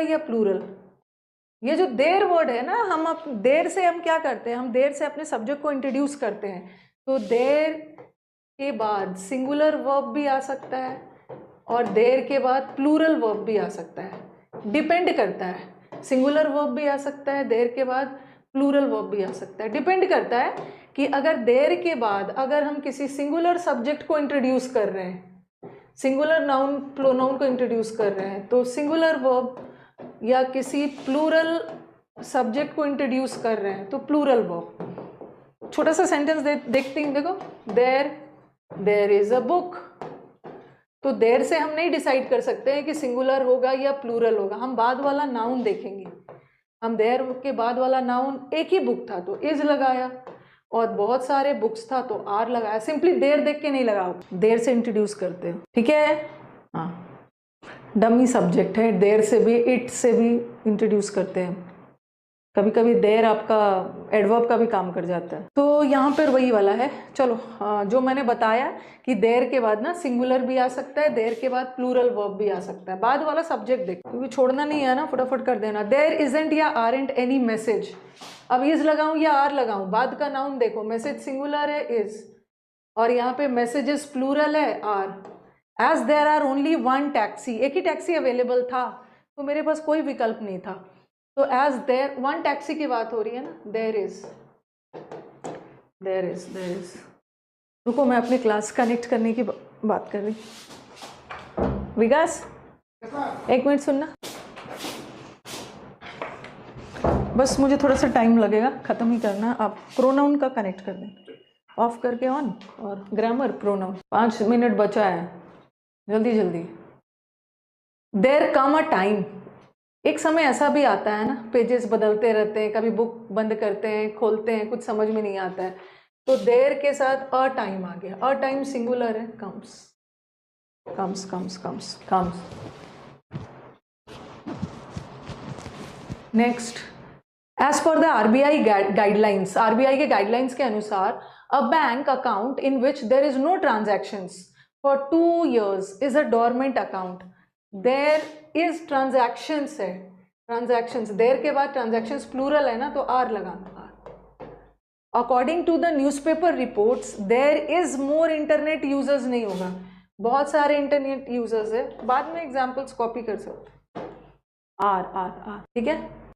या प्लूरल? ये जो देर वर्ड है ना, हम देर से हम क्या करते हैं, हम देर से अपने सब्जेक्ट को इंट्रोड्यूस करते हैं। तो देर के बाद सिंगुलर वर्ब भी आ सकता है और देर के बाद प्लूरल वर्ब भी आ सकता है, डिपेंड करता है। सिंगुलर वर्ब भी आ सकता है, देर के बाद प्लूरल वर्ब भी आ सकता है, डिपेंड करता है कि अगर देर के बाद अगर हम किसी सिंगुलर सब्जेक्ट को इंट्रोड्यूस कर रहे हैं, सिंगुलर नाउन प्रोनाउन को इंट्रोड्यूस कर रहे हैं, तो सिंगुलर वर्ब, या किसी प्लूरल सब्जेक्ट को इंट्रोड्यूस कर रहे हैं तो प्लूरल वर्ब। छोटा सा सेंटेंस देखते हैं, देखो, देयर इज अ बुक। तो देर से हम नहीं डिसाइड कर सकते हैं कि सिंगुलर होगा या प्लूरल होगा, हम बाद वाला नाउन देखेंगे। हम देर के बाद वाला नाउन, एक ही बुक था तो इज लगाया, और बहुत सारे बुक्स था तो आर लगाया। सिंपली देर देख के नहीं लगाओ, देर से इंट्रोड्यूस करते हो, ठीक है। हाँ, डमी सब्जेक्ट है, देर से भी, इट से भी इंट्रोड्यूस करते हैं। कभी कभी देर आपका एडवर्ब का भी काम कर जाता है। तो यहाँ पर वही वाला है। चलो, जो मैंने बताया कि देर के बाद ना सिंगुलर भी आ सकता है, देर के बाद प्लूरल वर्ब भी आ सकता है। बाद वाला सब्जेक्ट देखो, क्योंकि छोड़ना नहीं है ना, फटाफट कर देना। देर इजंट या आरंट एनी मैसेज। अब इज लगाऊं या आर लगाऊं, बाद का नाउन देखो, मैसेज सिंगुलर है इज, और यहाँ पे मैसेजेस प्लूरल है are. As there are only one taxi, एक ही टैक्सी अवेलेबल था तो मेरे पास कोई विकल्प नहीं था, तो एज देर, वन टैक्सी की बात हो रही है ना, देर इज। रुको, मैं अपनी क्लास कनेक्ट करने की बात कर रही। विकास, एक मिनट सुनना, बस मुझे थोड़ा सा टाइम लगेगा, ख़त्म ही करना। आप प्रोनाउन का कनेक्ट कर दें, ऑफ करके ऑन, और ग्रामर प्रोनाउन। 5 मिनट बचा है, जल्दी जल्दी। देयर कम अ टाइम, एक समय ऐसा भी आता है ना, पेजेस बदलते रहते हैं, कभी बुक बंद करते हैं, खोलते हैं, कुछ समझ में नहीं आता है, तो देर के साथ अ टाइम आ गया। अ टाइम सिंगुलर है, comes. Next, as per the RBI guidelines, RBI के गाइडलाइंस के अनुसार, a bank account in which there is no transactions for 2 years is a dormant account. There is transactions है, transactions, there के बाद transactions plural है ना, तो are लगाना, are. According to the newspaper reports, there is more internet users नहीं होगा, बहुत सारे इंटरनेट यूजर्स है, बाद में एग्जाम्पल्स कॉपी कर सकते, आर, ठीक है।